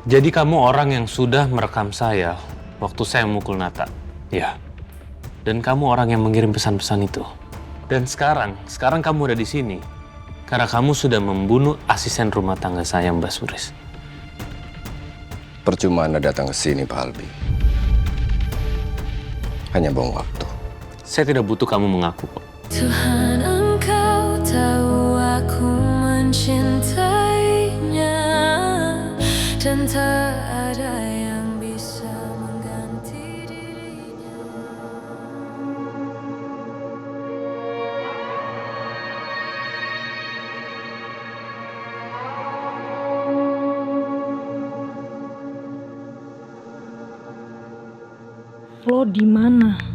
Jadi kamu orang yang sudah merekam saya waktu saya memukul Nata. Ya. Dan kamu orang yang mengirim pesan-pesan itu. Dan sekarang kamu udah di sini karena kamu sudah membunuh asisten rumah tangga saya, Mbak Suris. Percuma Anda datang ke sini, Pak Albi. Hanya buang waktu. Saya tidak butuh kamu mengaku kok. Tuhan, Engkau tahu aku mencintainya, dan tak ada yang bisa mengganti dirinya. Lo di mana?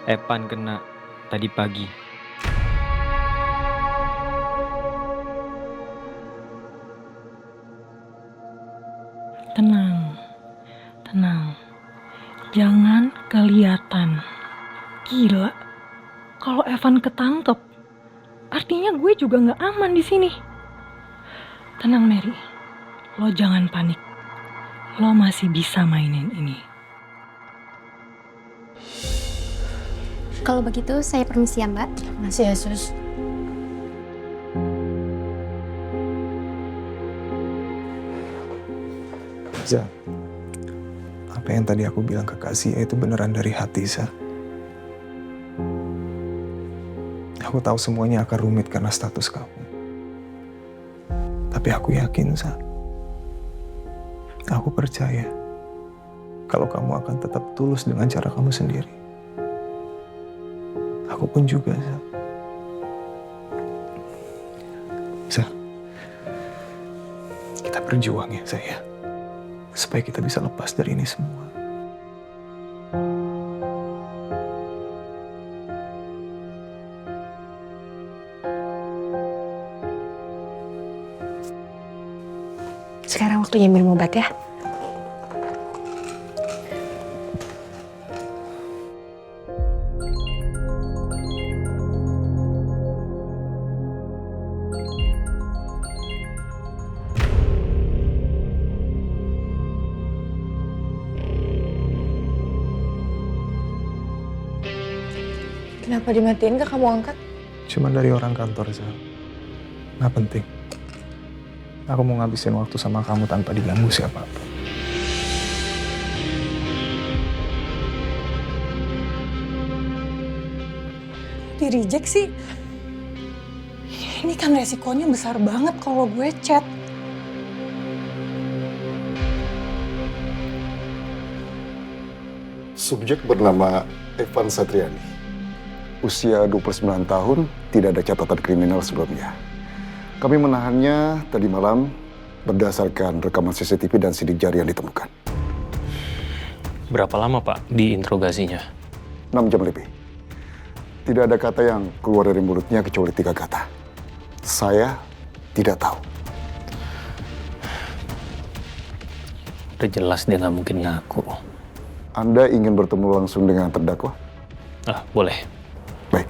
Evan kena tadi pagi. Tenang, tenang. Jangan kelihatan. Gila, kalau Evan ketangkep, artinya gue juga nggak aman di sini. Tenang Mary, lo jangan panik. Lo masih bisa mainin ini. Kalau begitu, saya permisi ya, Mbak. Masih ya, Sus. Za, apa yang tadi aku bilang ke Kak Zia itu beneran dari hati, Za. Aku tahu semuanya akan rumit karena status kamu. Tapi aku yakin, Za. Aku percaya kalau kamu akan tetap tulus dengan cara kamu sendiri. Aku pun juga, Za. Za, kita berjuang ya, Za, ya. Supaya kita bisa lepas dari ini semua. Sekarang waktunya minum obat ya. Kenapa dimatiin? Gak kamu angkat? Cuma dari orang kantor, Za. Nggak penting. Aku mau ngabisin waktu sama kamu tanpa diganggu siapapun. Di reject sih. Ini kan resikonya besar banget kalau gue chat. Subjek bernama Evan Satriani. Usia 29 tahun, tidak ada catatan kriminal sebelumnya. Kami menahannya tadi malam berdasarkan rekaman CCTV dan sidik jari yang ditemukan. Berapa lama, Pak, diinterogasinya? 6 jam lebih. Tidak ada kata yang keluar dari mulutnya kecuali 3 kata. Saya tidak tahu. Udah jelas dia nggak mungkin ngaku. Anda ingin bertemu langsung dengan terdakwa? Ah, boleh. Baik.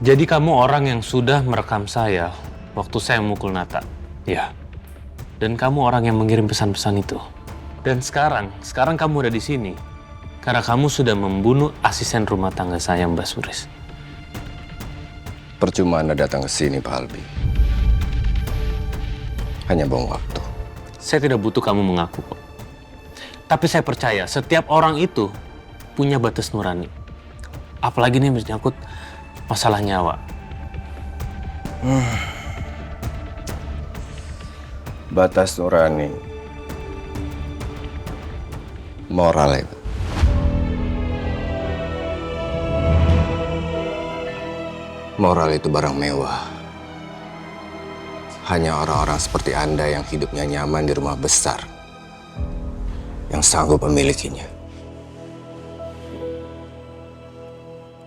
Jadi kamu orang yang sudah merekam saya waktu saya memukul Nata. Ya. Dan kamu orang yang mengirim pesan-pesan itu. Dan sekarang kamu udah di sini karena kamu sudah membunuh asisten rumah tangga saya, Mbak Suris. Percuma Anda datang ke sini, Pak Albi. Hanya buang waktu. Saya tidak butuh kamu mengaku kok. Tapi saya percaya setiap orang itu punya batas nurani. Apalagi ini menyangkut masalah nyawa. Batas nurani. Moral itu. Moral itu barang mewah. Hanya orang-orang seperti Anda yang hidupnya nyaman di rumah besar yang sanggup memilikinya.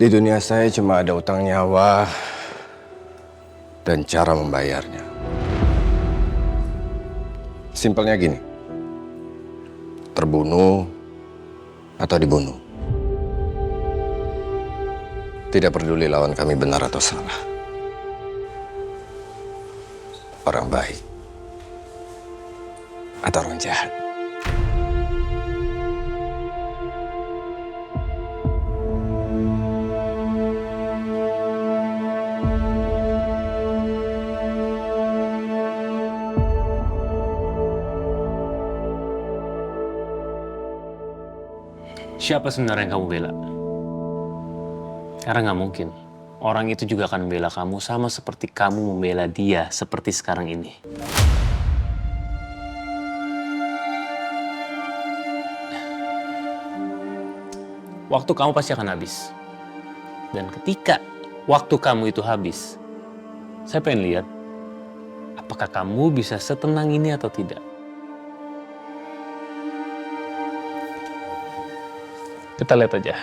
Di dunia saya cuma ada utang nyawa dan cara membayarnya. Simpelnya gini, terbunuh atau dibunuh. Tidak peduli lawan kami benar atau salah. Orang baik atau orang jahat. Siapa sebenarnya yang kamu bela? Karena nggak mungkin. Orang itu juga akan membela kamu sama seperti kamu membela dia seperti sekarang ini. Waktu kamu pasti akan habis. Dan ketika waktu kamu itu habis, saya pengen lihat apakah kamu bisa setenang ini atau tidak. Kita lihat aja.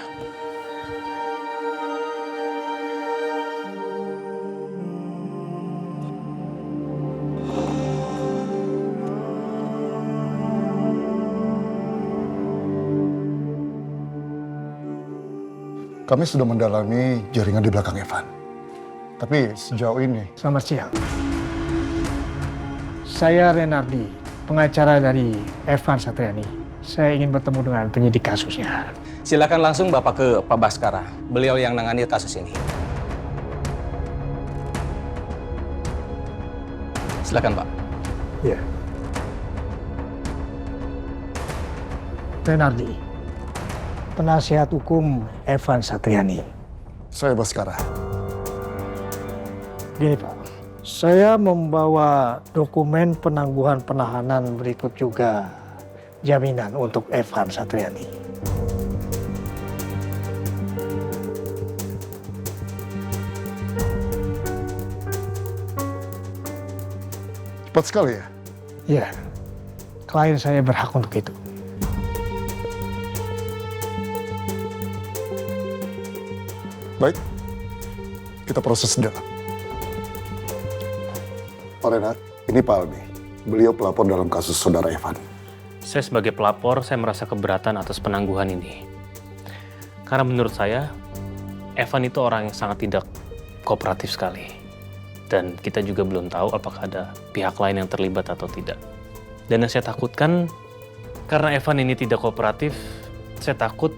Kami sudah mendalami jaringan di belakang Evan. Tapi sejauh ini... Selamat siang. Saya Renardi, pengacara dari Evan Satriani. Saya ingin bertemu dengan penyidik kasusnya. Silakan langsung Bapak ke Pak Baskara. Beliau yang nangani kasus ini. Silakan Pak. Iya. Renardi, penasihat hukum Evan Satriani. Saya Baskara. Gini Pak, saya membawa dokumen penangguhan penahanan berikut juga jaminan untuk Evan Satriani. Cepat sekali ya? Ya, klien saya berhak untuk itu. Baik, kita proses dalam. Pak Renat, ini Pak Albi. Beliau pelapor dalam kasus saudara Evan. Saya sebagai pelapor, saya merasa keberatan atas penangguhan ini. Karena menurut saya, Evan itu orang yang sangat tidak kooperatif sekali. Dan kita juga belum tahu apakah ada pihak lain yang terlibat atau tidak. Dan yang saya takutkan, karena Evan ini tidak kooperatif, saya takut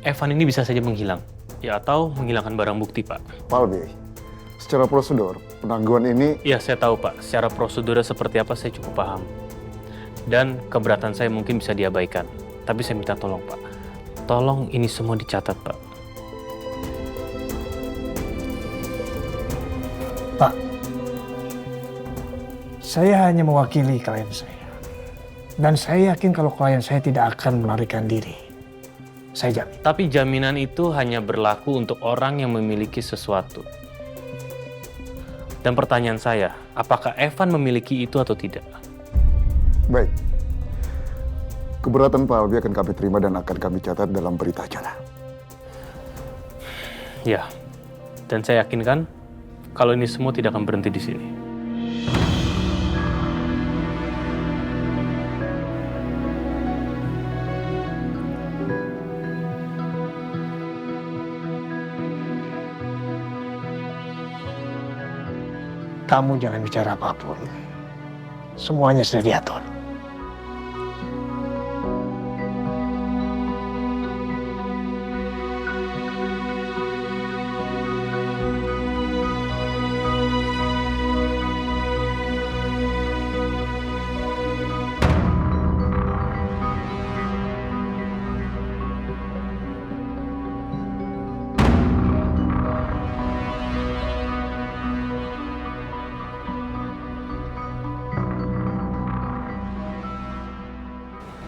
Evan ini bisa saja menghilang. Ya, atau menghilangkan barang bukti, Pak. Pak Albi, secara prosedur, penangguhan ini... Ya, saya tahu, Pak. Secara prosedurnya seperti apa, saya cukup paham. Dan keberatan saya mungkin bisa diabaikan. Tapi saya minta tolong, Pak. Tolong ini semua dicatat, Pak. Pak, saya hanya mewakili klien saya. Dan saya yakin kalau klien saya tidak akan melarikan diri. Saya jamin. Tapi jaminan itu hanya berlaku untuk orang yang memiliki sesuatu. Dan pertanyaan saya, apakah Evan memiliki itu atau tidak? Baik. Keberatan Pak Albi akan kami terima dan akan kami catat dalam berita acara. Ya, dan saya yakinkan kalau ini semua tidak akan berhenti di sini. Kamu jangan bicara apapun. Semuanya sudah diatur.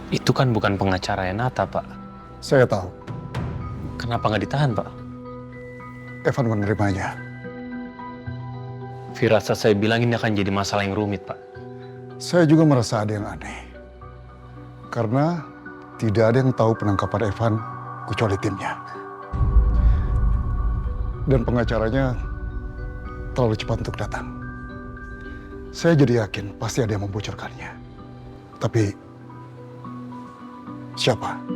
Itu kan bukan pengacara Nata, Pak. Saya tahu. Kenapa nggak ditahan, Pak? Evan menerimanya. Firasat saya bilang ini akan jadi masalah yang rumit, Pak. Saya juga merasa ada yang aneh. Karena tidak ada yang tahu penangkapan Evan kecuali timnya. Dan pengacaranya terlalu cepat untuk datang. Saya jadi yakin pasti ada yang membocorkannya. Tapi siapa?